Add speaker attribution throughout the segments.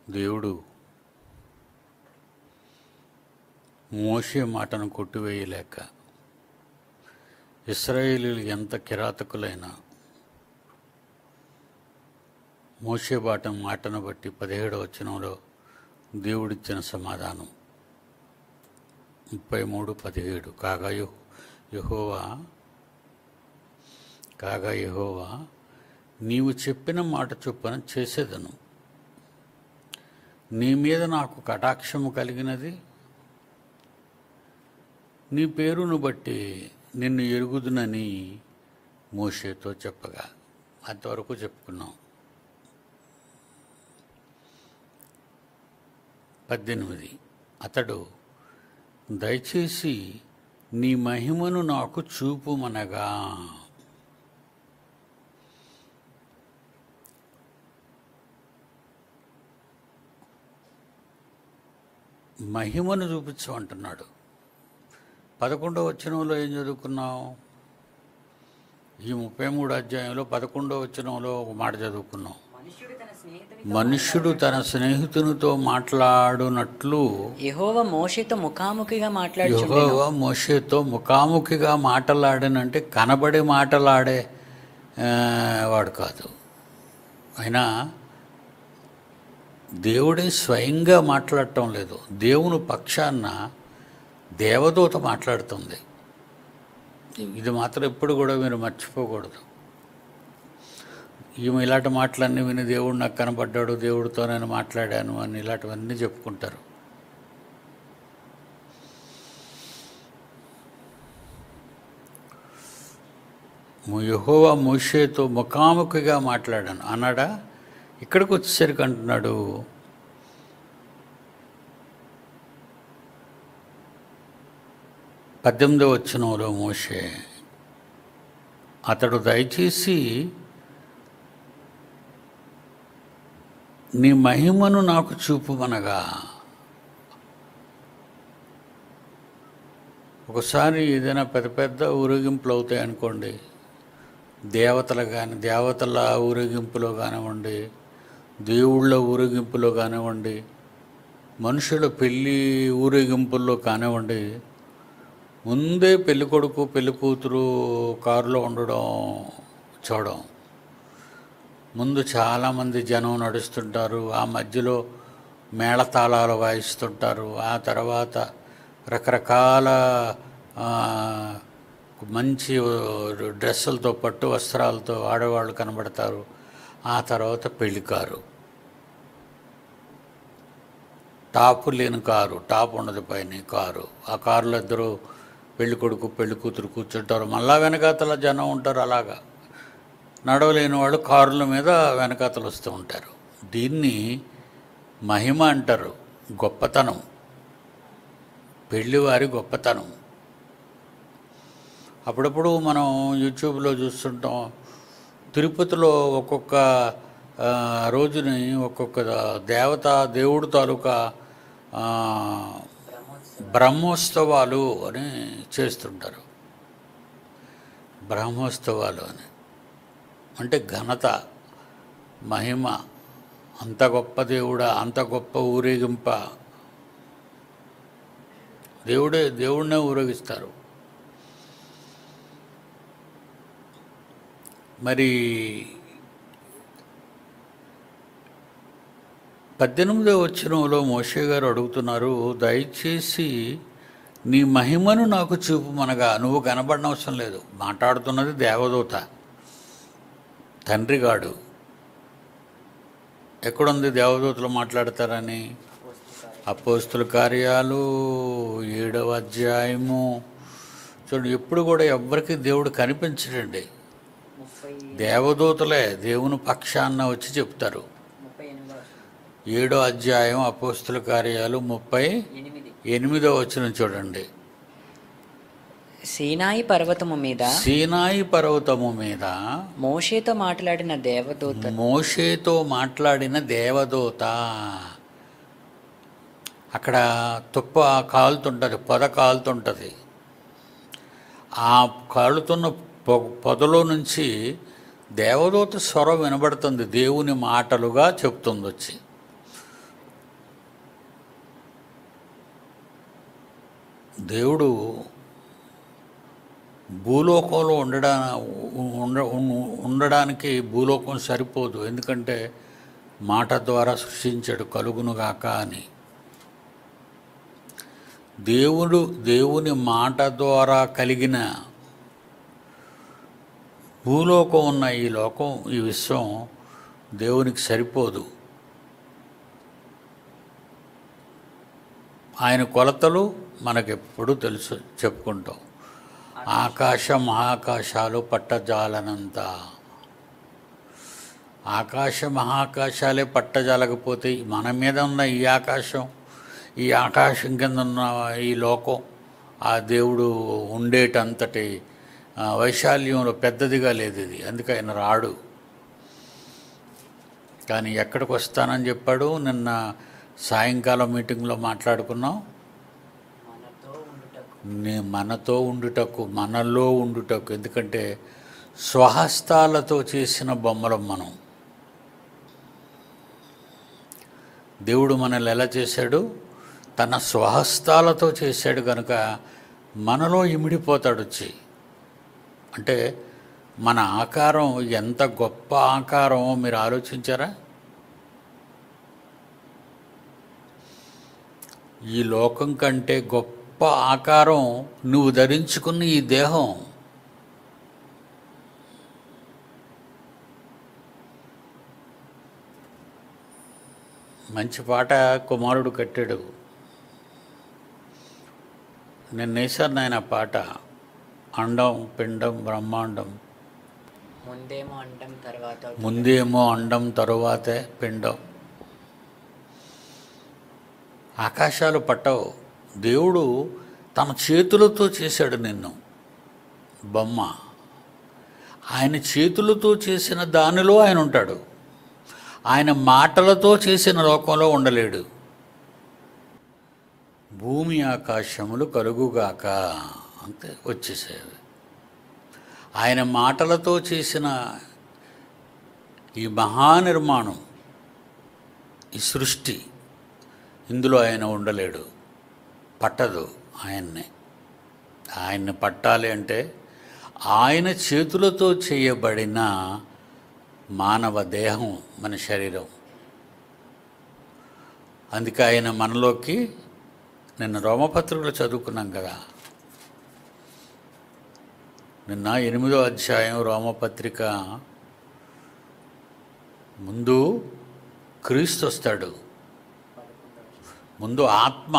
Speaker 1: దేవుడు మోషే మాటను కొట్టివేయలేక ఇశ్రాయేలీయులు ఎంత కిరాతకులైనా మోషే మాటను బట్టి 17వ వచనంలో దేవుడిచ్చిన సమాధానం 33:17 కాగా యెహోవా నీవు చెప్పిన మాట చొప్పున చేసేదను, నీ మీద నాకు కటాక్షము కలిగినది, నీ పేరును బట్టి నిన్ను ఎరుగుదునని మోషేతో చెప్పగా. అంతవరకు చెప్పుకున్నాం. 18 అతడు దయచేసి నీ మహిమను నాకు చూపుమనగా. మహిమను చూపించమంటున్నాడు. 11వ వచనంలో ఏం చదువుకున్నాం? ఈ 33 అధ్యాయంలో 11వ వచనంలో ఒక మాట చదువుకున్నాం. మనుష్యుడు తన స్నేహితునితో మాట్లాడునట్లు
Speaker 2: యెహోవా మోషేతో ముఖాముఖిగా
Speaker 1: మాట్లాడనంటే కనబడి మాట్లాడే వాడు కాదు. అయినా దేవుడే స్వయంగా మాట్లాడటం లేదు. దేవుని పక్షాన దేవదూత మాట్లాడుతుంది. ఇది మాత్రం ఎప్పుడు కూడా మీరు మర్చిపోకూడదు. ఈమె ఇలాంటి మాటలన్నీ విని దేవుడు నాకు కనబడ్డాడు, దేవుడితో నేను మాట్లాడాను అని ఇలాంటివన్నీ చెప్పుకుంటారు. యెహోవా మోషేతో ముఖాముఖిగా మాట్లాడాను అన్నాడా? ఇక్కడికి వచ్చేసరికి అంటున్నాడు, 18వ వచనంలో మోషే అతడు దయచేసి నీ మహిమను నాకు చూపుమనగా. ఒకసారి ఏదైనా పెద్ద పెద్ద ఊరేగింపులు అవుతాయి అనుకోండి, దేవతల ఊరేగింపులో కానివ్వండి, దేవుళ్ళ ఊరేగింపులో కానివ్వండి, మనుషుల పెళ్ళి ఊరేగింపుల్లో కానివ్వండి, ముందే పెళ్ళి కొడుకు పెళ్ళి కూతురు కారులో ఉండడం చూడం. ముందు చాలామంది జనం నడుస్తుంటారు, ఆ మధ్యలో మేళతాళాలు వాయిస్తుంటారు, ఆ తర్వాత రకరకాల మంచి డ్రెస్సులతో పట్టు వస్త్రాలతో ఆడవాళ్ళు కనబడతారు. ఆ తర్వాత పెళ్లికారు, టాపు లేని కారు, టాప్ ఉండదు పైన కారు. ఆ కారులో ఇద్దరు పెళ్లి కొడుకు పెళ్లి కూతురు కూర్చుంటారు, మళ్ళా వెనకాతల జనం ఉంటారు. అలాగా నడవలేని వాళ్ళు కారుల మీద వెనకాతలు వస్తూ ఉంటారు. దీన్ని మహిమ అంటారు, గొప్పతనం, పెళ్ళివారి గొప్పతనం. అప్పుడప్పుడు మనం యూట్యూబ్లో చూస్తుంటాం, తిరుపతిలో ఒక్కొక్క రోజుని ఒక్కొక్క దేవుడు తాలూకా బ్రహ్మోత్సవాలు అని చేస్తుంటారు. బ్రహ్మోత్సవాలు అని అంటే ఘనత, మహిమ, అంత గొప్ప దేవుడా, అంత గొప్ప ఊరేగింప. దేవుడినే ఊరేగిస్తారు. మరి 18వ వచనంలో మోషే గారు అడుగుతున్నారు, దయచేసి నీ మహిమను నాకు చూపుమనగా. నువ్వు కనబడనవసరం లేదు, మాట్లాడుతున్నది దేవదూత, తండ్రిగాడు. ఎక్కడుంది దేవదూతలు మాట్లాడతారని? అపోస్తుల కార్యాలు 7వ అధ్యాయము చూడండి. ఎప్పుడు కూడా ఎవ్వరికి దేవుడు కనిపించడండి. దేవదూతలే దేవుని పక్షాన వచ్చి చెప్తారు. 7వ అధ్యాయం అపోస్తుల కార్యాలు 38వ వచనం చూడండి.
Speaker 2: సీనాయి పర్వతము మీద మోషేతో మాట్లాడిన దేవదూత. అక్కడ తుప్ప కాలుతుంటుంది, పొద కాలుతుంటుంది. ఆ కాలుతున్న పొదలో నుంచి దేవదూత స్వరం వినబడుతుంది, దేవుని మాటలుగా చెప్తుంది వచ్చి.
Speaker 1: దేవుడు భూలోకంలో ఉండడానికి భూలోకం సరిపోదు. ఎందుకంటే మాట ద్వారా సృష్టించాడు కలుగునుగాక అని. దేవుని మాట ద్వారా కలిగిన భూలోకం ఉన్న ఈ లోకం, ఈ విశ్వం దేవునికి సరిపోదు. ఆయన కొలతలు మనకెప్పుడు తెలుసు, చెప్పుకుంటాం. ఆకాశ మహాకాశాలు పట్టజాలనంత. ఆకాశ మహాకాశాలే పట్టజాలకపోతే మన మీద ఉన్న ఈ ఆకాశం కింద ఉన్న ఈ లోకం ఆ దేవుడు ఉండేటంతటి వైశాల్యంలో పెద్దదిగా లేదు ఇది. అందుకే ఆయన రాడు. కానీ ఎక్కడికి వస్తానని చెప్పాడు? నిన్న సాయంకాలం మీటింగ్లో మాట్లాడుకున్నాం. మనతో ఉండుటకు, మనలో ఉండుటకు. ఎందుకంటే స్వహస్తాలతో చేసిన బొమ్మలం మనం. దేవుడు మనల్ని ఎలా చేశాడు? తన స్వహస్తాలతో చేశాడు కనుక మనలో ఇమిడిపోతాడు వచ్చి. అంటే మన ఆకారం ఎంత గొప్ప ఆకారమో మీరు ఆలోచించారా? ఈ లోకం కంటే గొప్ప ఆకారం నువ్వు ధరించుకున్న ఈ దేహం. మంచి పాట కుమారుడు కట్టాడు. నేను నేసాను ఆయన పాట. అండం పిండం బ్రహ్మాండం, ముందేమో అండం తరువాతే పిండం. ఆకాశాలు పట్టవు. దేవుడు తన చేతులతో చేశాడు నిన్ను బొమ్మ. ఆయన చేతులతో చేసిన దానిలో ఆయన ఉంటాడు. ఆయన మాటలతో చేసిన లోకంలో ఉండలేడు. భూమి ఆకాశములు కలుగుగాక అంతే వచ్చేసేవి. ఆయన మాటలతో చేసిన ఈ మహానిర్మాణం, ఈ సృష్టి, ఇందులో ఆయన ఉండలేడు. పట్టదు ఆయన్ని పట్టాలి అంటే ఆయన చేతులతో చేయబడిన మానవ దేహం, మన శరీరం. అందుకే ఆయన మనలోకి, నిన్న రోమపత్రికలో చదువుకున్నాం కదా, నిన్న 8వ అధ్యాయం రోమపత్రిక. ముందు క్రీస్తు వస్తాడు, ముందు ఆత్మ,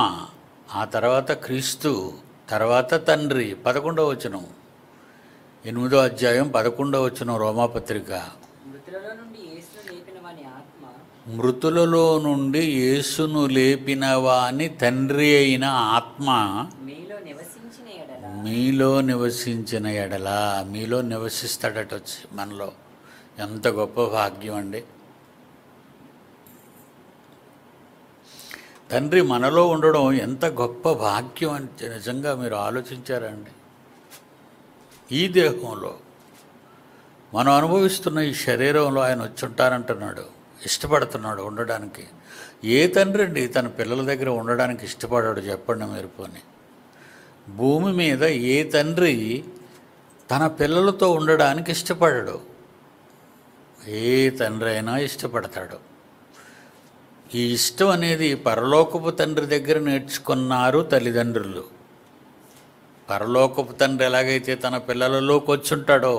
Speaker 1: ఆ తర్వాత క్రీస్తు, తర్వాత తండ్రి. 11వ వచనం, 8వ అధ్యాయం 11వ వచనం రోమాపత్రిక. మృతులలో నుండి యేసును లేపిన వాని తండ్రి అయిన ఆత్మ మీలో నివసించిన ఎడల, మీలో నివసిస్తాడట వచ్చి మనలో. ఎంత గొప్ప భాగ్యం అండి! తండ్రి మనలో ఉండడం ఎంత గొప్ప భాగ్యం అని నిజంగా మీరు ఆలోచించారండి. ఈ దేహంలో మనం అనుభవిస్తున్న ఈ శరీరంలో ఆయన వచ్చి ఉంటారంటున్నాడు, ఇష్టపడుతున్నాడు ఉండడానికి. ఏ తండ్రి అండి తన పిల్లల దగ్గర ఉండడానికి ఇష్టపడాడు చెప్పండి మీరు? పోనీ భూమి మీద ఏ తండ్రి తన పిల్లలతో ఉండడానికి ఇష్టపడడు? ఏ తండ్రి అయినా ఇష్టపడతాడు. ఈ ఇష్టం అనేది పరలోకపు తండ్రి దగ్గర నేర్చుకున్నారు తల్లిదండ్రులు. పరలోకపు తండ్రి ఎలాగైతే తన పిల్లలలోకి వచ్చుంటాడో,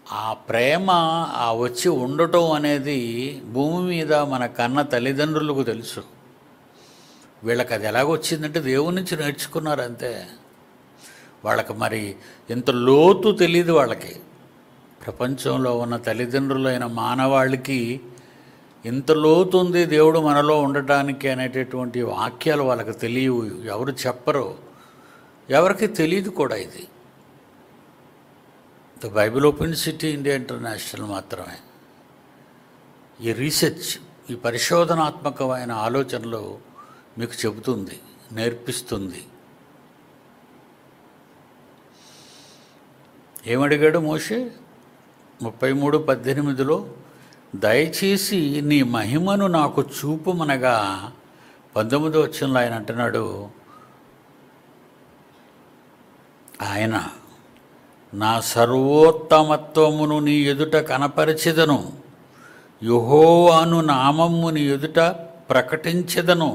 Speaker 1: ఆ ప్రేమ, ఆ వచ్చి ఉండటం అనేది భూమి మీద మన కన్న తల్లిదండ్రులకు తెలుసు. వీళ్ళకి అది ఎలాగొచ్చిందంటే దేవుని నుంచి నేర్చుకున్నారు అంతే. వాళ్ళకి మరి ఇంత లోతు తెలియదు వాళ్ళకి. ప్రపంచంలో ఉన్న తల్లిదండ్రులైన మానవాళికి ఇంత లోతు ఉంది దేవుడు మనలో ఉండటానికి అనేటటువంటి వాక్యాలు వాళ్ళకి తెలియవు. ఎవరు చెప్పరు, ఎవరికి తెలియదు కూడా. ఇది Bible open city India international మాత్రమే ఈ రీసెర్చ్, ఈ పరిశోధనాత్మకమైన ఆలోచనలు మీకు చెబుతుంది, నేర్పిస్తుంది. ఏమడిగాడు మోషే 33:18, దయచేసి నీ మహిమను నాకు చూపుమనగా 19వ వచనంలో ఆయన అంటున్నాడు, ఆయన నా సర్వోత్తమత్వమును నీ ఎదుట కనపరిచెదను, యెహోవాను నామము నీ ఎదుట ప్రకటించెదను,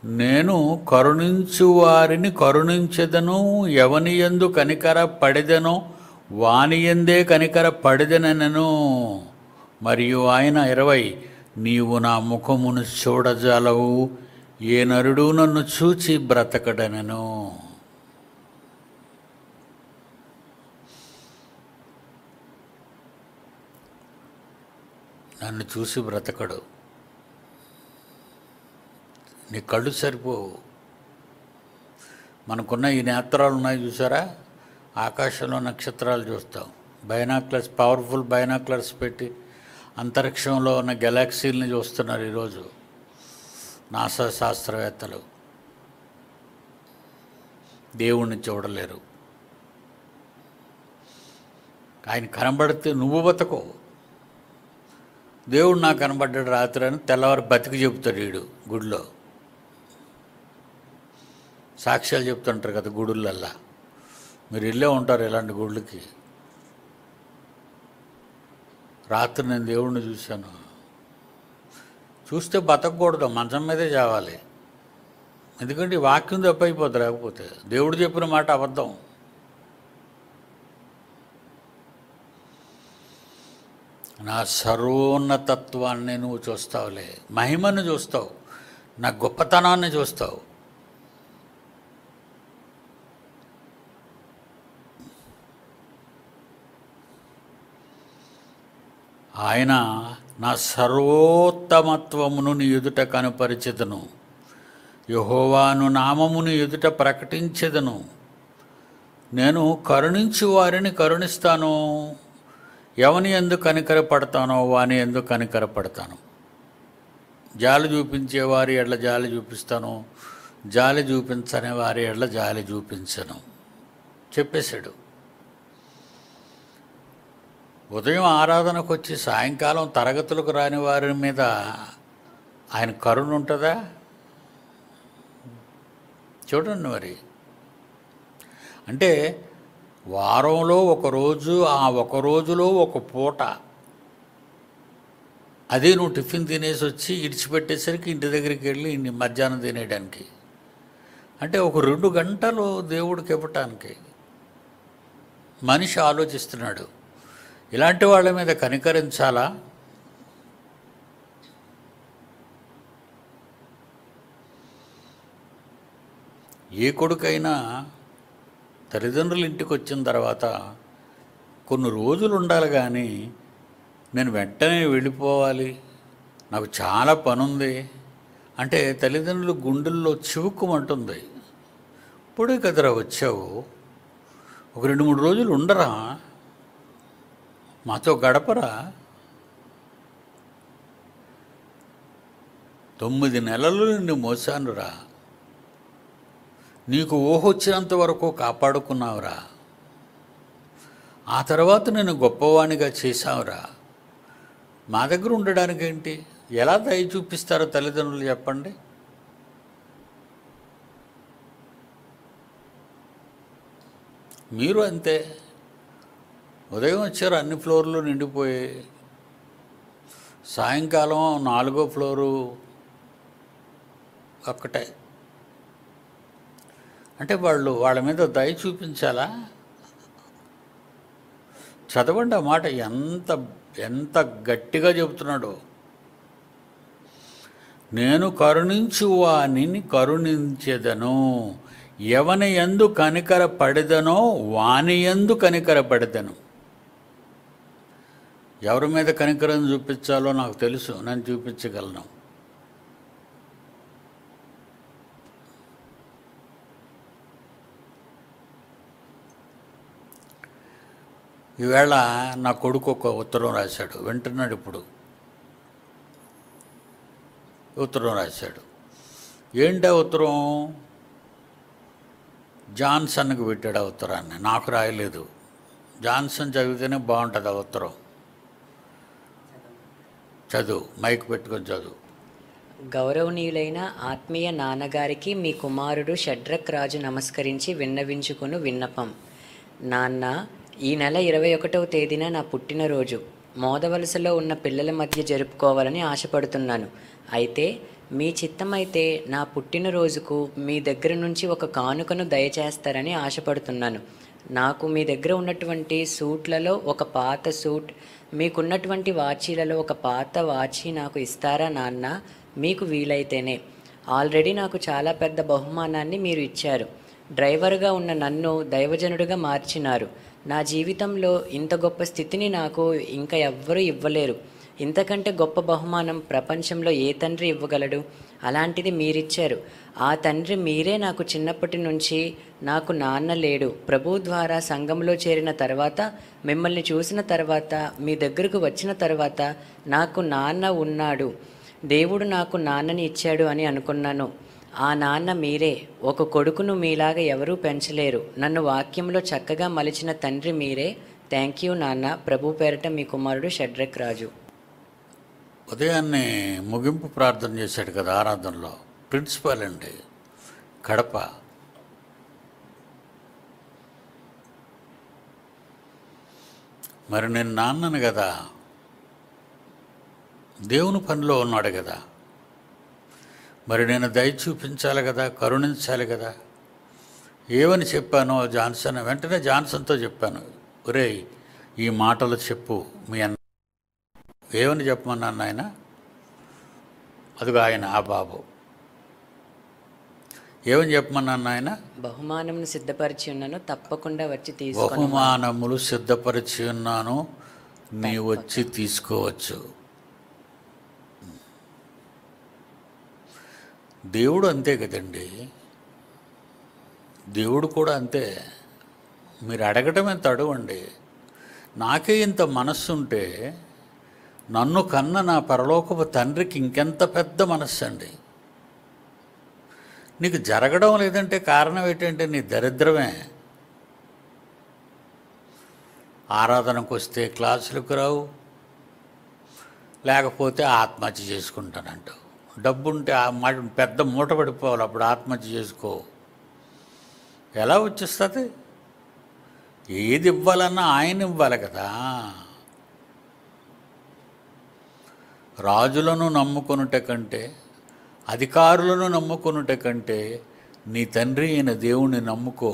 Speaker 1: నేను కరుణించు వారిని కరుణించెదను, ఎవని యందు కనికర పడెదనో వాని యందే కనికర పడెదనెను. మరియు ఆయన 20, నీవు నా ముఖమును చూడజాలవు, ఏ నరుడు నన్ను చూచి బ్రతకడనెను. నన్ను చూసి బ్రతకడు. నీ కళ్ళు సరిపోవు. మనకున్న ఈ నేత్రాలు ఉన్నాయి చూసారా, ఆకాశంలో నక్షత్రాలు చూస్తాం. బైనాక్లర్స్, పవర్ఫుల్ బైనాక్లర్స్ పెట్టి అంతరిక్షంలో ఉన్న గెలాక్సీలని చూస్తున్నారు ఈరోజు నాసా శాస్త్రవేత్తలు. దేవుణ్ణి చూడలేరు. ఆయన కనబడితే నువ్వు బతకో. దేవుడు నాకు కనబడ్డాడు రాత్రి అని తెల్లవారు బతికి చెబుతాడు వీడు గుడిలో. సాక్ష్యాలు చెప్తుంటారు కదా గుడులల్లా. మీరు ఇల్లే ఉంటారు ఇలాంటి గుళ్ళకి. రాత్రి నేను దేవుణ్ణి చూశాను. చూస్తే బతకూడదు, మంచం మీదే చావాలి. ఎందుకంటే ఈ వాక్యం తప్పైపోతుంది. లేకపోతే దేవుడు చెప్పిన మాట అబద్ధం. నా సర్వోన్నతత్వాన్ని నువ్వు చూస్తావులే, మహిమను చూస్తావు, నా గొప్పతనాన్ని చూస్తావు. ఆయన నా సర్వోత్తమత్వమును నీ ఎదుట కనపరిచెదను, యెహోవాను నామమును ఎదుట ప్రకటించెదను, నేను కరుణించు వారిని కరుణిస్తాను, ఎవని యందు కనికరపడతానో వాని యందు కనికరపడతాను, జాలి చూపించే వారి ఎడ్ల జాలి చూపిస్తాను, జాలి చూపించని వారి ఎడ్ల జాలి చూపించను చెప్పేశాడు. ఉదయం ఆరాధనకు వచ్చి సాయంకాలం తరగతులకు రాని వారి మీద ఆయన కరుణ ఉంటుందా? చూడండి మరి. అంటే వారంలో ఒకరోజు, ఆ ఒక రోజులో ఒక పూట, అదే నువ్వు టిఫిన్ తినేసి వచ్చి ఇడిచిపెట్టేసరికి ఇంటి దగ్గరికి వెళ్ళి మధ్యాహ్నం తినేయడానికి, అంటే ఒక 2 గంటలు దేవుడికి ఇవ్వటానికి మనిషి ఆలోచిస్తున్నాడు. ఇలాంటి వాళ్ళ మీద కనికరించాలా? ఏ కొడుకైనా తల్లిదండ్రుల ఇంటికి వచ్చిన తర్వాత కొన్ని రోజులు ఉండాలి, కానీ నేను వెంటనే వెళ్ళిపోవాలి, నాకు చాలా పనుంది అంటే తల్లిదండ్రులు గుండెల్లో చివుక్కుమంటుంది. ఇప్పుడే కదరా వచ్చావు, ఒక 2-3 రోజులు ఉండరా, మాతో గడపరా, 9 నెలలు నిన్ను మోసానురా, నీకు ఊహొచ్చినంత వరకు కాపాడుకున్నావురా, ఆ తర్వాత నేను గొప్పవాణిగా చేశావురా, మా దగ్గర ఉండడానికి ఏంటి? ఎలా దయ చూపిస్తారో తల్లిదండ్రులు చెప్పండి. మీరు అంతే. ఉదయం వచ్చారు, అన్ని ఫ్లోర్లు నిండిపోయి, సాయంకాలం 4వ ఫ్లోరు ఒక్కటే. అంటే వాళ్ళ మీద దయ చూపించాలా? చదవండి ఆ మాట, ఎంత గట్టిగా చెబుతున్నాడు. నేను కరుణించు వానిని కరుణించెదను, ఎవని యందు కనికర పడెదనో వాని యందు కనికర పడెదను. ఎవరి మీద కనికరం చూపించాలో నాకు తెలుసు, నేను చూపించగలను. ఈవేళ నా కొడుకు ఒక ఉత్తరం రాశాడు, వింటున్నాడు ఇప్పుడు. ఉత్తరం రాశాడు. ఏంటా ఉత్తరం? జాన్సన్కి పెట్టాడు ఆ ఉత్తరాన్ని, నాకు రాయలేదు. జాన్సన్ చదివితేనే బాగుంటుంది ఆ ఉత్తరం. చదువు, మైక్ పెట్టుకొని చదువు.
Speaker 3: గౌరవనీయులైన ఆత్మీయ నాన్నగారికి మీ కుమారుడు షడ్రక్ రాజు నమస్కరించి విన్నవించుకొను విన్నపం. నాన్న, ఈ నెల 21వ తేదీన నా పుట్టినరోజు. మోదవలసలో ఉన్న పిల్లల మధ్య జరుపుకోవాలని ఆశపడుతున్నాను. అయితే మీ చిత్తమైతే నా పుట్టినరోజుకు మీ దగ్గర నుంచి ఒక కానుకను దయచేస్తారని ఆశపడుతున్నాను. నాకు మీ దగ్గర ఉన్నటువంటి సూట్లలో ఒక పాత సూట్, మీకున్నటువంటి వాచీలలో ఒక పాత వాచీ నాకు ఇస్తారా నాన్న? మీకు వీలైతేనే. ఆల్రెడీ నాకు చాలా పెద్ద బహుమానాన్ని మీరు ఇచ్చారు. డ్రైవర్గా ఉన్న నన్ను దైవజనుడిగా మార్చినారు. నా జీవితంలో ఇంత గొప్ప స్థితిని నాకు ఇంకా ఎవ్వరూ ఇవ్వలేరు. ఇంతకంటే గొప్ప బహుమానం ప్రపంచంలో ఏ తండ్రి ఇవ్వగలడు? అలాంటిది మీరిచ్చారు. ఆ తండ్రి మీరే. నాకు చిన్నప్పటి నుంచి నాకు నాన్న లేడు. ప్రభు ద్వారా సంఘంలో చేరిన తర్వాత, మిమ్మల్ని చూసిన తర్వాత, మీ దగ్గరకు వచ్చిన తర్వాత నాకు నాన్న ఉన్నాడు, దేవుడు నాకు నాన్నని ఇచ్చాడు అని అనుకున్నాను. ఆ నాన్న మీరే. ఒక కొడుకును మీలాగా ఎవరూ పెంచలేరు. నన్ను వాక్యంలో చక్కగా మలిచిన తండ్రి మీరే. థ్యాంక్ యూ నాన్న. ప్రభు పేరట మీ కుమారుడు షడ్రక్ రాజు.
Speaker 1: ఉదయాన్నే ముగింపు ప్రార్థన చేశాడు కదా ఆరాధనలో. ప్రిన్సిపాల్ అండి, కడప. మరి నేను నాన్నను కదా, దేవుని పనిలో ఉన్నాడు కదా, మరి నేను దయ చూపించాలి కదా, కరుణించాలి కదా. ఏమని చెప్పానో జాన్సన్, వెంటనే జాన్సన్తో చెప్పాను, ఒరేయ్ ఈ మాటలు చెప్పు మీ అన్న. ఏమని చెప్పమన్నాను ఆయన? అదిగో ఆయన, ఆ బాబు. ఏమని చెప్పమన్నాను ఆయన?
Speaker 3: బహుమానమును సిద్ధపరిచి ఉన్నాను, తప్పకుండా వచ్చి తీసుకో.
Speaker 1: బహుమానములు సిద్ధపరిచి ఉన్నాను, నీ వచ్చి తీసుకోవచ్చు. దేవుడు అంతే కదండి, దేవుడు కూడా అంతే. మీరు అడగటం ఎంత అడగండి. నాకే ఇంత మనస్సు ఉంటే నన్ను కన్న నా పరలోకపు తండ్రికి ఇంకెంత పెద్ద మనస్సు అండి. నీకు జరగడం లేదంటే కారణం ఏంటంటే నీ దరిద్రమే. ఆరాధనకు వస్తే క్లాసులకు రావు, లేకపోతే ఆత్మహత్య చేసుకుంటానంటావు. డబ్బుంటే పెద్ద మూట పడిపోవాలి, అప్పుడు ఆత్మహత్య చేసుకో. ఎలా వచ్చేస్తుంది? ఏది ఇవ్వాలన్నా ఆయన ఇవ్వాలి కదా. రాజులను నమ్ముకొనుట కంటే, అధికారులను నమ్ముకొనుట కంటే నీ తండ్రి అయిన దేవుణ్ణి నమ్ముకో.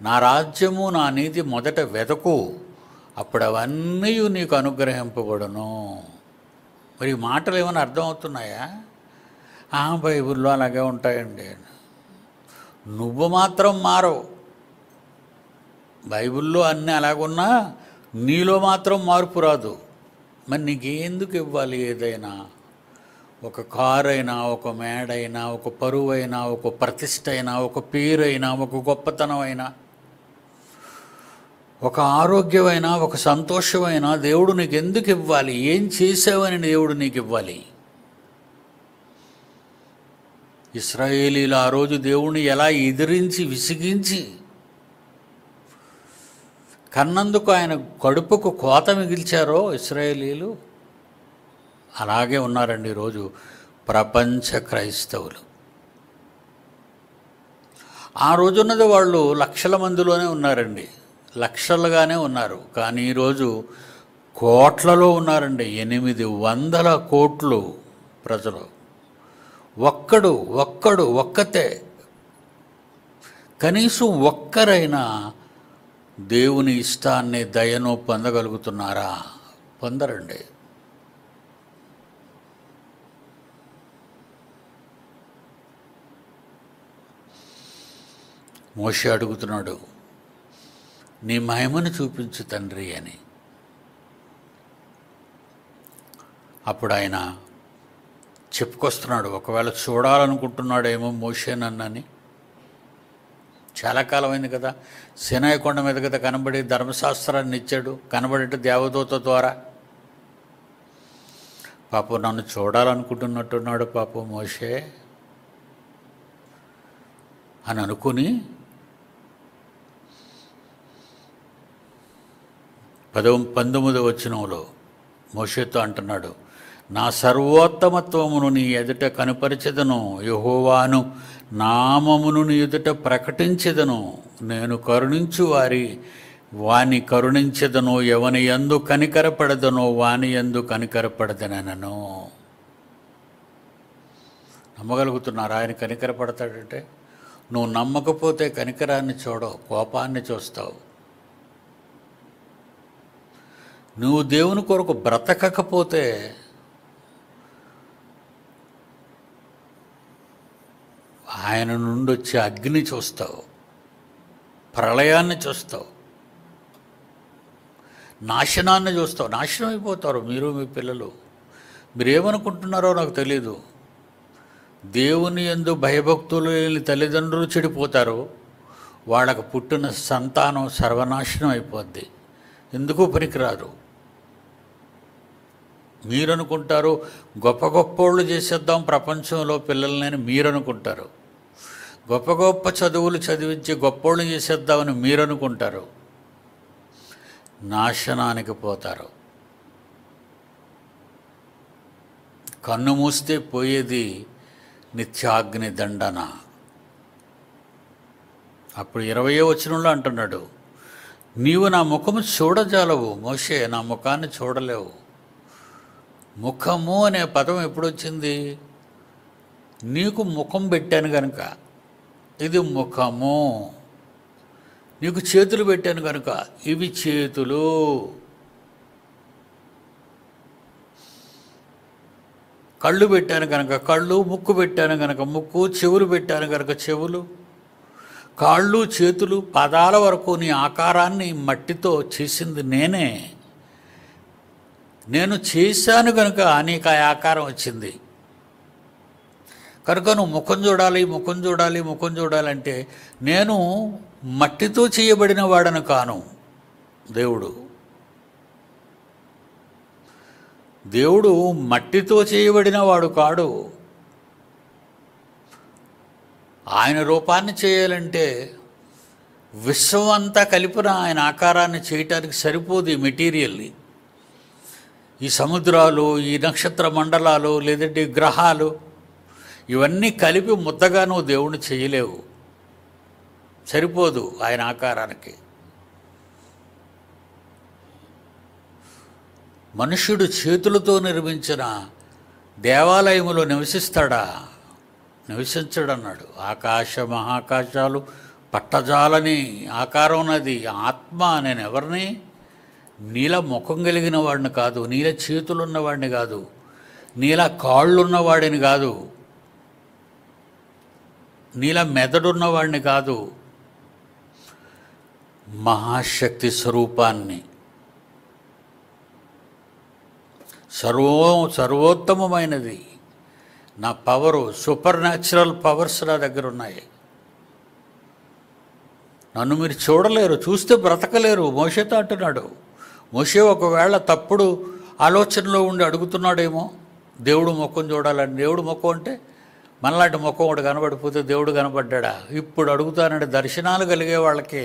Speaker 1: నా రాజ్యము నా నీతి మొదట వెతకు, అప్పుడు అవన్నీ నీకు అనుగ్రహింపబడును. మరి ఈ మాటలు ఏమైనా అర్థమవుతున్నాయా? బైబిల్లో అలాగే ఉంటాయండి. నువ్వు మాత్రం మారవు. బైబిల్లో అన్నీ అలాగున్నా నీలో మాత్రం మార్పు రాదు. మరి నీకెందుకు ఇవ్వాలి? ఏదైనా ఒక కారు అయినా, ఒక మేడైనా, ఒక పరువు అయినా, ఒక ప్రతిష్ట అయినా, ఒక పేరైనా, ఒక గొప్పతనం అయినా, ఒక ఆరోగ్యమైనా, ఒక సంతోషమైనా దేవుడు నీకు ఎందుకు ఇవ్వాలి? ఏం చేసావని దేవుడు నీకు ఇవ్వాలి? ఇశ్రాయేలీలు ఆ రోజు దేవుణ్ణి ఎలా ఎదిరించి విసిగించి కన్నందుకు ఆయన కడుపుకు కోత మిగిల్చారో ఇశ్రాయేలీలు, అలాగే ఉన్నారండి ఈరోజు ప్రపంచ క్రైస్తవులు. ఆ రోజున్నది వాళ్ళు లక్షల మందిలోనే ఉన్నారండి, లక్షలుగానే ఉన్నారు. కానీ ఈరోజు కోట్లలో ఉన్నారండి. 800 కోట్లు ప్రజలు. ఒక్కతే కనీసం ఒక్కరైనా దేవుని ఇష్టాన్ని, దయను పొందగలుగుతున్నారా? పొందరండి. మోషే అడుగుతున్నాడు, నీ మహిమను చూపించు తండ్రి అని. అప్పుడు ఆయన చెప్పుకొస్తున్నాడు. ఒకవేళ చూడాలనుకుంటున్నాడేమో మోషే నన్నని. చాలా కాలమైంది కదా, సినాయి కొండ మీద కదా కనబడి ధర్మశాస్త్రాన్ని ఇచ్చాడు, కనబడి దేవదూత ద్వారా. పాపం నన్ను చూడాలనుకుంటున్నట్టున్నాడు పాపం మోషే అని అనుకుని 19వ వచనంలో మోషేతో అంటున్నాడు, నా సర్వోత్తమత్వమును నీ ఎదుట కనుపరిచెదను, యెహోవాను నామమును నీ ఎదుట ప్రకటించెదను. నేను కరుణించు వాని కరుణించెదను, ఎవని యందు కనికరపడదనో వాని యందు కనికరపడదనను. నమ్మగలుగుతున్నారు ఆయన కనికరపడతాడంటే? నువ్వు నమ్మకపోతే కనికరాన్ని చూడవు, కోపాన్ని చూస్తావు. నువ్వు దేవుని కొరకు బ్రతకకపోతే ఆయన నుండి వచ్చే అగ్ని చూస్తావు, ప్రళయాన్ని చూస్తావు, నాశనాన్ని చూస్తావు. నాశనం అయిపోతారు మీరు, మీ పిల్లలు. మీరేమనుకుంటున్నారో నాకు తెలీదు. దేవుని యందు భయభక్తులు లేని తల్లిదండ్రులు చెడిపోతారు, వాళ్ళకు పుట్టిన సంతానం సర్వనాశనం అయిపోద్ది, ఎందుకు పనికిరారు. మీరనుకుంటారు గొప్ప గొప్పోళ్ళు చేసేద్దాం ప్రపంచంలో పిల్లల్ని మీరనుకుంటారు. గొప్ప గొప్ప చదువులు చదివించి గొప్పోళ్ళు చేసేద్దామని మీరనుకుంటారు. నాశనానికి పోతారు. కన్ను మూస్తే పోయేది నిత్యాగ్ని దండన. అప్పుడు 20వ వచనంలో అంటున్నాడు, నీవు నా ముఖము చూడజాలవు మోషే, నా ముఖాన్ని చూడలేవు. ముఖము అనే పదం ఎప్పుడొచ్చింది? నీకు ముఖం పెట్టాను కనుక ఇది ముఖము, నీకు చేతులు పెట్టాను కనుక ఇవి చేతులు. కళ్ళు పెట్టాను కనుక కళ్ళు, ముక్కు పెట్టాను కనుక ముక్కు, చెవులు పెట్టాను కనుక చెవులు. కాళ్ళు, చేతులు, పాదాల వరకు నీ ఆకారాన్ని మట్టితో చేసింది నేనే. నేను చేశాను కనుక నీకు ఆ ఆకారం వచ్చింది. కనుక నువ్వు ముఖం చూడాలి, ముఖం చూడాలి, ముఖం చూడాలంటే నేను మట్టితో చేయబడిన వాడను కాను. దేవుడు మట్టితో చేయబడిన వాడు కాడు. ఆయన రూపాన్ని చేయాలంటే విశ్వం అంతా కలిపిన ఆయన ఆకారాన్ని చేయటానికి సరిపోదు ఈ మెటీరియల్ని. ఈ సముద్రాలు, ఈ నక్షత్ర మండలాలు, లేదంటే గ్రహాలు, ఇవన్నీ కలిపి ముద్దగా నువ్వు దేవుణ్ణి చేయలేవు, సరిపోదు ఆయన ఆకారానికి. మనుష్యుడు చేతులతో నిర్మించిన దేవాలయములో నివసిస్తాడా? నివసించడన్నాడు. ఆకాశ మహాకాశాలు పట్టజాలని ఆకారం ఉన్నది ఆత్మ. నేను ఎవరిని? నీలా ముఖం కలిగిన వాడిని కాదు, నీలా చేతులున్నవాడిని కాదు, నీలా కాళ్ళున్నవాడిని కాదు, నీలా మెదడున్నవాడిని కాదు, మహాశక్తి స్వరూపాన్ని, సర్వోత్తమమైనది. నా పవరు, సూపర్ న్యాచురల్ పవర్స్ నా దగ్గర ఉన్నాయి. నన్ను మీరు చూడలేరు, చూస్తే బ్రతకలేరు. మోషేతో అంటున్నాడు. మోషే ఒకవేళ తప్పుడు ఆలోచనలో ఉండి అడుగుతున్నాడేమో దేవుడు ముఖం చూడాలని. దేవుడు ముఖం అంటే మనలాంటి ముఖం ఒకటి కనబడిపోతే దేవుడు కనబడ్డా? ఇప్పుడు అడుగుతానంటే దర్శనాలు కలిగే వాళ్ళకి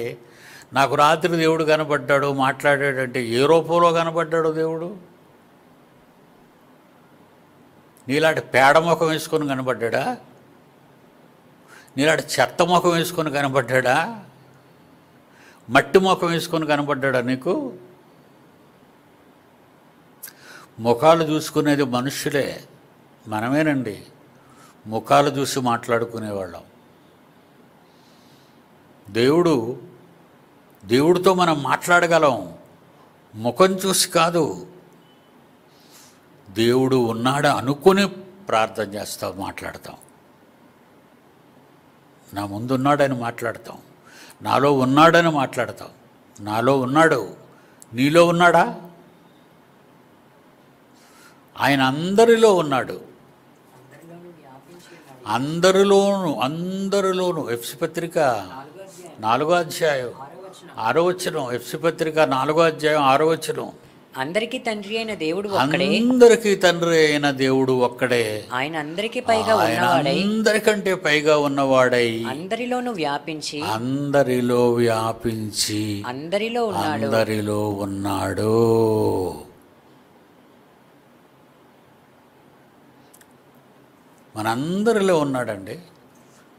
Speaker 1: నాకు రాత్రి దేవుడు కనబడ్డాడు, మాట్లాడాడంటే ఏ రూపంలో కనబడ్డాడు దేవుడు? నీలాంటి పేడ ముఖం వేసుకొని కనబడ్డా? నీలాంటి చెత్త ముఖం వేసుకొని కనబడ్డా? మట్టి ముఖం వేసుకొని కనబడ్డా నీకు? ముఖాలు చూసుకునేది మనుష్యులే, మనమేనండి ముఖాలు చూసి మాట్లాడుకునేవాళ్ళం. దేవుడితో మనం మాట్లాడగలం, ముఖం చూసి కాదు. దేవుడు ఉన్నాడు అనుకుని ప్రార్థన చేస్తాం, మాట్లాడతాం. నా ముందు ఉన్నాడని మాట్లాడతాం, నాలో ఉన్నాడని మాట్లాడతాం. నాలో ఉన్నాడు, నీలో ఉన్నాడా? ఆయన అందరిలో ఉన్నాడు, అందరిలోను. ఎఫ్సి పత్రిక 4వ అధ్యాయం 6వ వచనం. ఎఫ్సి పత్రిక 4వ అధ్యాయం 6వ వచనం.
Speaker 3: అందరికీ తండ్రి అయిన దేవుడు ఒక్కడే,
Speaker 1: అందరికీ తండ్రి అయిన దేవుడు ఒక్కడే,
Speaker 3: ఆయన అందరికీ పైగా ఉన్నవాడై,
Speaker 1: అందరికంటే పైగా ఉన్నవాడై,
Speaker 3: అందరిలోను వ్యాపించి,
Speaker 1: అందరిలో ఉన్నాడు. మనందరిలో ఉన్నాడండి.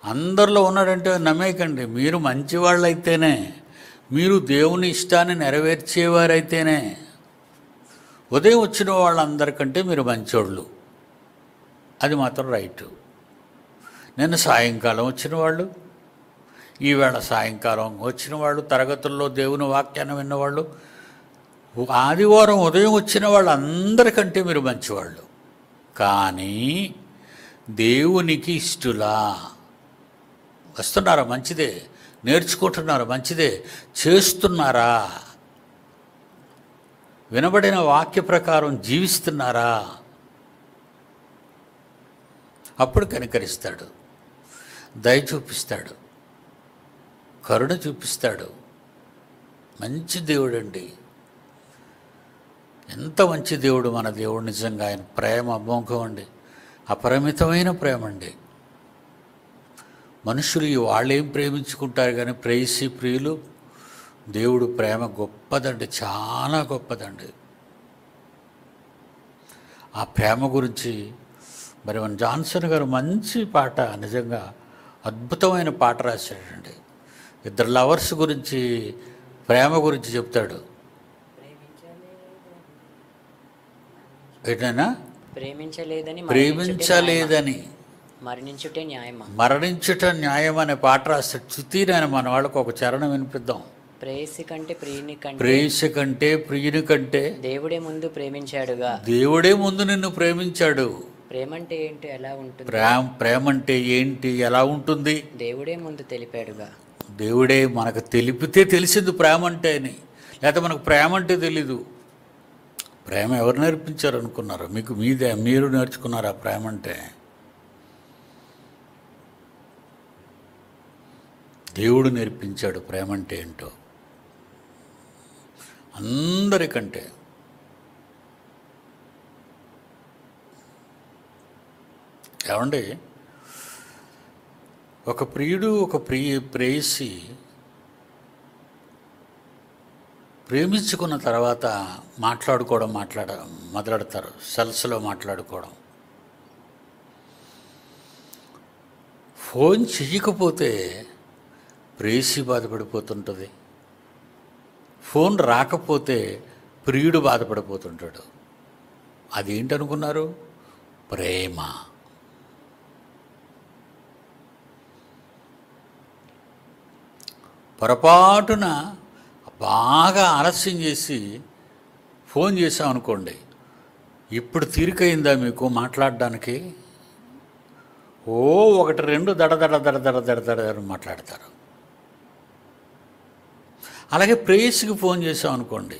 Speaker 1: అందరిలో ఉన్నాడంటే నమ్మేకండి. మీరు మంచివాళ్ళైతేనే, మీరు దేవుని ఇష్టాన్ని నెరవేర్చేవారైతేనే ఉదయం వచ్చిన వాళ్ళందరికంటే మీరు మంచోళ్ళు. అది మాత్రం రైటు. నిన్న సాయంకాలం వచ్చిన వాళ్ళు, ఈవేళ సాయంకాలం వచ్చిన వాళ్ళు, తరగతుల్లో దేవుని వాక్యాన్ని విన్నవాళ్ళు, ఆదివారం ఉదయం వచ్చిన వాళ్ళందరికంటే మీరు మంచివాళ్ళు. కానీ దేవునికి ఇష్టలా వస్తున్నారా? మంచిదే. నేర్చుకుంటున్నారా? మంచిదే. చేస్తున్నారా? వినబడిన వాక్య ప్రకారం జీవిస్తున్నారా? అప్పుడు కనికరిస్తాడు, దయ చూపిస్తాడు, కరుణ చూపిస్తాడు. మంచి దేవుడండి. ఎంత మంచి దేవుడు మన దేవుడు. నిజంగా ఆయన ప్రేమ అమోఘం అండి, అపరిమితమైన ప్రేమ అండి. మనుషులు వాళ్ళేం ప్రేమించుకుంటారు కానీ ప్రేయసి ప్రియులు, దేవుడు ప్రేమ గొప్పదండి, చాలా గొప్పదండి. ఆ ప్రేమ గురించి మరి మన జాన్సన్ గారు మంచి పాట, నిజంగా అద్భుతమైన పాట రాశాడండి. ఇద్దరు లవర్స్ గురించి, ప్రేమ గురించి చెప్తాడు. ఏంటైనా ప్రేమించలేదని
Speaker 3: మరణించుటే న్యాయమా,
Speaker 1: మరణించుట న్యాయం అనే పాట రాస్తాడు. చుతీరని మన వాళ్ళకు ఒక చరణం వినిపిద్దాం.
Speaker 3: ప్రేయసి కంటే ప్రియుని కంటే,
Speaker 1: ప్రేయసి కంటే ప్రియుని కంటే
Speaker 3: దేవుడే ముందు ప్రేమించాడుగా.
Speaker 1: దేవుడే ముందు నిన్ను ప్రేమించాడు.
Speaker 3: ప్రేమ అంటే ఏంటి, ఎలా ఉంటుంది?
Speaker 1: ప్రేమ అంటే ఏంటి, ఎలా ఉంటుంది?
Speaker 3: దేవుడే ముందు తెలిపాడుగా.
Speaker 1: దేవుడే మనకు తెలిపితే తెలిసింది ప్రేమ అంటే అని, లేకపోతే మనకు ప్రేమ అంటే తెలీదు. ప్రేమ ఎవరు నేర్పించారు అనుకున్నారు? మీకు మీరు నేర్చుకున్నారా ప్రేమ అంటే? దేవుడు నేర్పించాడు ప్రేమ అంటే ఏంటో అందరికంటే. ఏమండి, ఒక ప్రియుడు ఒక ప్రేయసి ప్రేమించుకున్న తర్వాత మొదలెడతారు. సెల్స్లో మాట్లాడుకోవడం. ఫోన్ చెయ్యకపోతే ప్రేయసి బాధపడిపోతుంటుంది, ఫోన్ రాకపోతే ప్రియుడు బాధపడిపోతుంటాడు. అదేంటనుకున్నారు? ప్రేమ. పొరపాటున బాగా ఆలస్యం చేసి ఫోన్ చేసామనుకోండి, ఇప్పుడు తీరికైందా మీకు మాట్లాడడానికి? ఒకటి రెండు దడ మాట్లాడతారు. అలాగే ప్రేయస్కి ఫోన్ చేసామనుకోండి,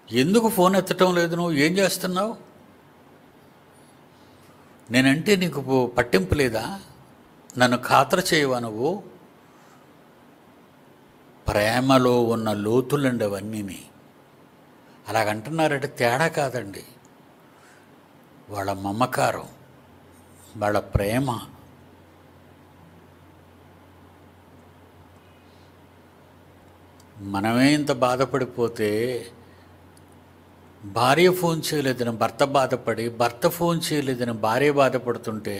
Speaker 1: ఎందుకు ఫోన్ ఎత్తటం లేదు, నువ్వు ఏం చేస్తున్నావు, నేనంటే నీకు పట్టింపు లేదా, నన్ను ఖాతరు చేయవా నువ్వు? ప్రేమలో ఉన్న లోతులండి అవన్నీ. అలాగంటున్నారంటే తేడా కాదండి, వాళ్ళ మమకారం, వాళ్ళ ప్రేమ. మనమే ఇంత బాధపడిపోతే, భార్య ఫోన్ చేయలేదని భర్త బాధపడి, భర్త ఫోన్ చేయలేదని భార్య బాధపడుతుంటే,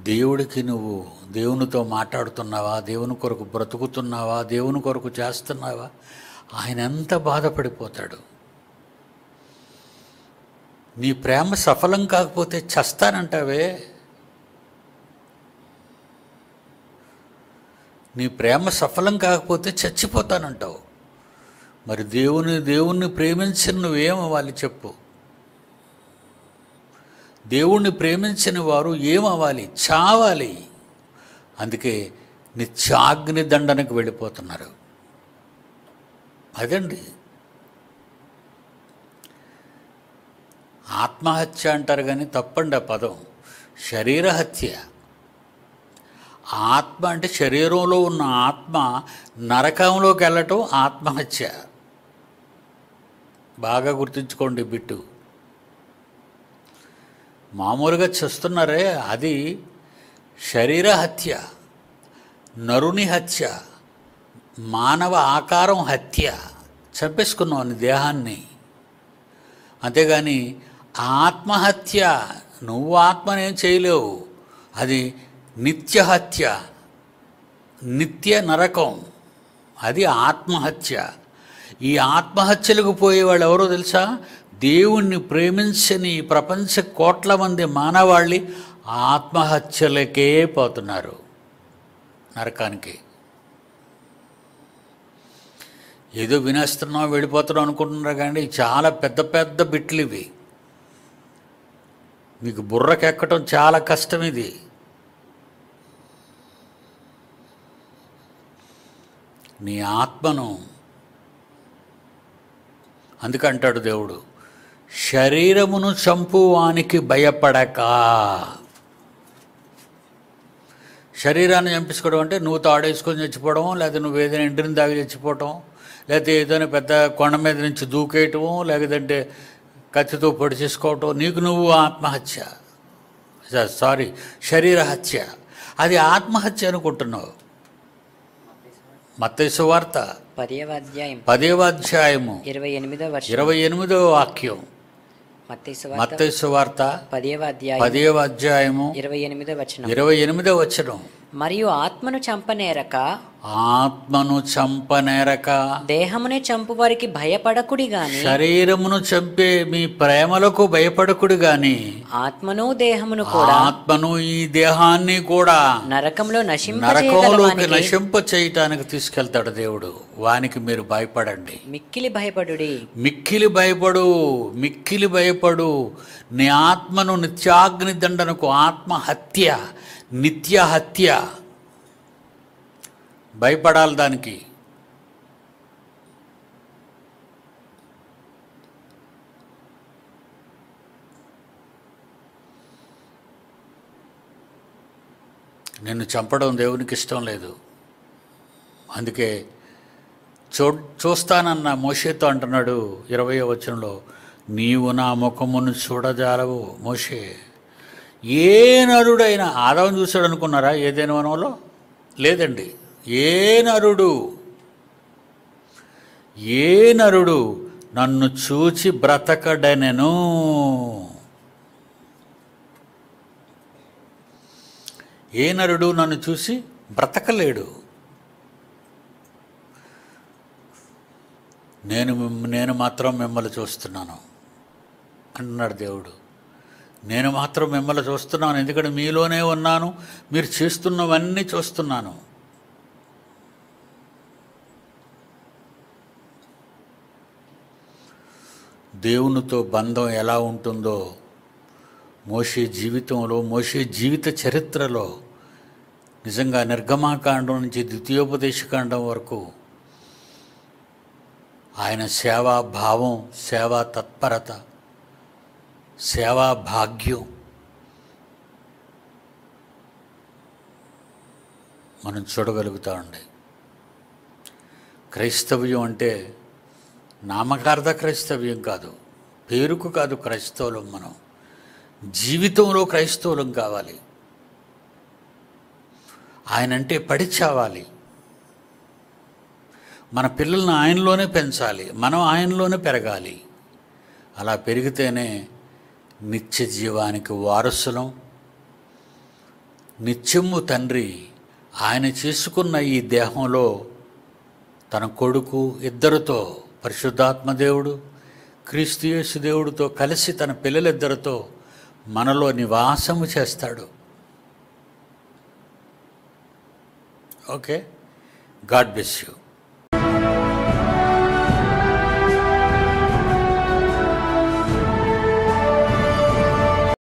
Speaker 1: దేవుడికి నువ్వు దేవునితో మాట్లాడుతున్నావా, దేవుని కొరకు బ్రతుకుతున్నావా, దేవుని కొరకు చేస్తున్నావా? ఆయన ఎంత బాధపడిపోతాడు. నీ ప్రేమ సఫలం కాకపోతే చస్తానంటావే, నీ ప్రేమ సఫలం కాకపోతే చచ్చిపోతానంటావు. మరి దేవుణ్ణి ప్రేమించిన నువ్వేమవ్వాలి చెప్పు? దేవుణ్ణి ప్రేమించిన వారు ఏమవ్వాలి? చావాలి. అందుకే నిత్యాగ్ని దండనకు వెళ్ళిపోతున్నారు. అదండి ఆత్మహత్య అంటారు కానీ తప్పండి ఆ పదం. శరీరహత్య. ఆత్మ అంటే శరీరంలో ఉన్న ఆత్మ నరకంలోకి వెళ్ళటం ఆత్మహత్య. బాగా గుర్తుంచుకోండి బిట్టు. మామూలుగా చేస్తున్నారే అది శరీర హత్య, నరుని హత్య, మానవ ఆకారం హత్య, చంపేసుకున్నావు నీ దేహాన్ని. అంతేగాని ఆత్మహత్య, నువ్వు ఆత్మనేం చేయలేవు, అది నిత్యహత్య, నిత్య నరకం, అది ఆత్మహత్య. ఈ ఆత్మహత్యలకు పోయేవాళ్ళు ఎవరో తెలుసా? దేవుణ్ణి ప్రేమించని ఈ ప్రపంచ కోట్ల మంది మానవాళి ఆత్మహత్యలకే పోతున్నారు, నరకానికి. ఏదో వినేస్తున్నాం వెళ్ళిపోతున్నాం అనుకుంటున్నారు, కానీ చాలా పెద్ద పెద్ద బిట్లు ఇవి. మీకు బుర్రకెక్కటం చాలా కష్టం ఇది. నీ ఆత్మను, అందుకంటాడు దేవుడు, శరీరమును చంపువానికి భయపడక. శరీరాన్ని చంపించుకోవడం అంటే నువ్వు తాడేసుకొని చచ్చిపోవడం, లేదా నువ్వు ఏదైనా ఎండిని దాగి చచ్చిపోవటం, లేకపోతే ఏదైనా పెద్ద కొండ మీద నుంచి దూకేయటం, లేదంటే కత్తితో పొడి చేసుకోవటం, నీకు నువ్వు ఆత్మహత్య, సారీ శరీర హత్య. అది ఆత్మహత్య అనుకుంటున్నావు. మత్తయి సువార్త 10వ అధ్యాయము 28వ వాక్యం. మత్తయి సువార్త 10వ అధ్యాయము 28వ వచనం.
Speaker 3: మరియు ఆత్మను చంపనేరక దేహమునే చంపు వారికి భయపడకుడి గాని,
Speaker 1: శరీరమును చంపే మీ ప్రేమలకు భయపడకుడి గాని,
Speaker 3: ఆత్మను దేహమును కూడా,
Speaker 1: ఆత్మను ఈ దేహాన్ని కూడా
Speaker 3: నరకంలోకి
Speaker 1: నశింప చేయటానికి తీసుకెళ్తాడు దేవుడు. వానికి మీరు భయపడండి. మిక్కిలి భయపడు. నీ ఆత్మను నిత్యాగ్ని దండనకు, ఆత్మహత్య, నిత్య హత్య, భయపడాలి దానికి. నిన్ను చంపడం దేవునికి ఇష్టం లేదు. అందుకే చూస్తానన్న మోషేతో అంటున్నాడు 20వ వచనంలో, నీవు నా ముఖమును చూడజాలవు మోషే. ఏ నరుడైనా, ఆదాము చూశాడు అనుకున్నారా ఏదైనా వనంలో? లేదండి. ఏ నరుడు నన్ను చూచి బ్రతకడనెను. ఏ నరుడు నన్ను చూసి బ్రతకలేడు. నేను మాత్రం మిమ్మల్ని చూస్తున్నాను అంటున్నాడు దేవుడు. నేను మాత్రం మిమ్మల్ని చూస్తున్నాను, ఎందుకంటే మీలోనే ఉన్నాను, మీరు చేస్తున్నవన్నీ చూస్తున్నాను. దేవునితో బంధం ఎలా ఉంటుందో మోషే జీవితంలో, మోషే జీవిత చరిత్రలో నిజంగా నిర్గమాకాండం నుంచి ద్వితీయోపదేశకాండం వరకు ఆయన సేవా భావం, సేవా తత్పరత, సేవా భాగ్యం మనం చూడగలుగుతామండి. క్రైస్తవ్యం అంటే నామకార్థ క్రైస్తవ్యం కాదు, పేరుకు కాదు క్రైస్తవులం. మనం జీవితంలో క్రైస్తవులం కావాలి. ఆయనంటే పడి చావాలి. మన పిల్లల్ని ఆయనలోనే పెంచాలి, మనం ఆయనలోనే పెరగాలి. అలా పెరిగితేనే నిత్య జీవానికి వారసులం. నిత్యము తండ్రి ఆయన చేసుకున్న ఈ దేహంలో తన కొడుకు, ఇద్దరితో పరిశుద్ధాత్మ దేవుడు, క్రీస్తు యేసు దేవుడితో కలిసి తన పిల్లలిద్దరితో మనలో నివాసము చేస్తాడు. Okay, God bless you.